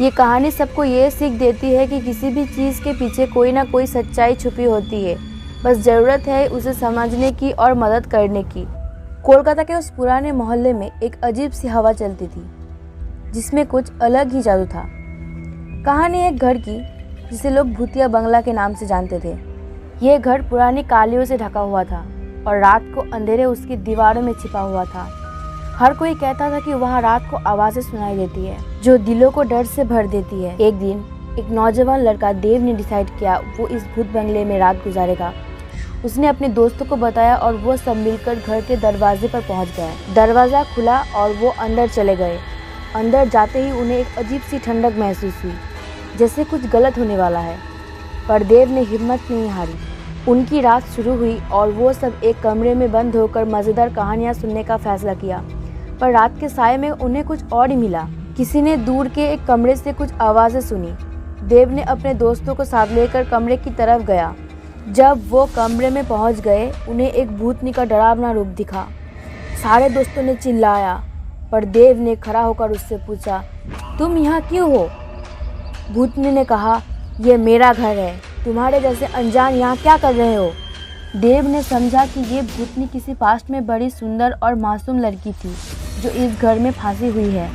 ये कहानी सबको ये सीख देती है कि किसी भी चीज़ के पीछे कोई ना कोई सच्चाई छुपी होती है, बस ज़रूरत है उसे समझने की और मदद करने की। कोलकाता के उस पुराने मोहल्ले में एक अजीब सी हवा चलती थी, जिसमें कुछ अलग ही जादू था। कहानी एक घर की जिसे लोग भूतिया बंगला के नाम से जानते थे। यह घर पुरानी कालियों से ढका हुआ था और रात को अंधेरे उसकी दीवारों में छिपा हुआ था। हर कोई कहता था कि वहाँ रात को आवाज़ें सुनाई देती है जो दिलों को डर से भर देती है। एक दिन एक नौजवान लड़का देव ने डिसाइड किया वो इस भूत बंगले में रात गुजारेगा। उसने अपने दोस्तों को बताया और वो सब मिलकर घर के दरवाजे पर पहुंच गए। दरवाज़ा खुला और वो अंदर चले गए। अंदर जाते ही उन्हें एक अजीब सी ठंडक महसूस हुई, जैसे कुछ गलत होने वाला है। पर देव ने हिम्मत नहीं हारी। उनकी रात शुरू हुई और वो सब एक कमरे में बंद होकर मज़ेदार कहानियाँ सुनने का फैसला किया। पर रात के साए में उन्हें कुछ और ही मिला। किसी ने दूर के एक कमरे से कुछ आवाज़ें सुनी। देव ने अपने दोस्तों को साथ लेकर कमरे की तरफ गया। जब वो कमरे में पहुंच गए, उन्हें एक भूतनी का डरावना रूप दिखा। सारे दोस्तों ने चिल्लाया, पर देव ने खड़ा होकर उससे पूछा, तुम यहाँ क्यों हो? भूतनी ने कहा, यह मेरा घर है, तुम्हारे जैसे अनजान यहाँ क्या कर रहे हो? देव ने समझा कि ये भूतनी किसी पास्ट में बड़ी सुंदर और मासूम लड़की थी जो इस घर में फांसी हुई है।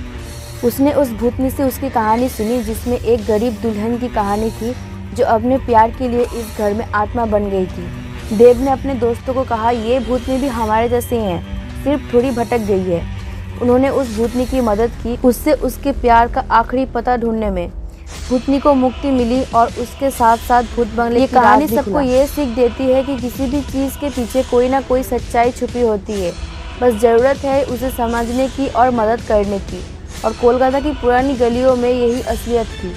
उसने उस भूतनी से उसकी कहानी सुनी, जिसमें एक गरीब दुल्हन की कहानी थी जो अपने प्यार के लिए इस घर में आत्मा बन गई थी। देव ने अपने दोस्तों को कहा, ये भूतनी भी हमारे जैसे हैं, सिर्फ थोड़ी भटक गई है। उन्होंने उस भूतनी की मदद की, उससे उसके प्यार का आखिरी पता ढूंढने में। भूतनी को मुक्ति मिली और उसके साथ साथ भूत बंगले की कहानी सबको ये सीख देती है कि किसी भी चीज़ के पीछे कोई ना कोई सच्चाई छुपी होती है, बस ज़रूरत है उसे समझने की और मदद करने की। और कोलकाता की पुरानी गलियों में यही असलियत थी।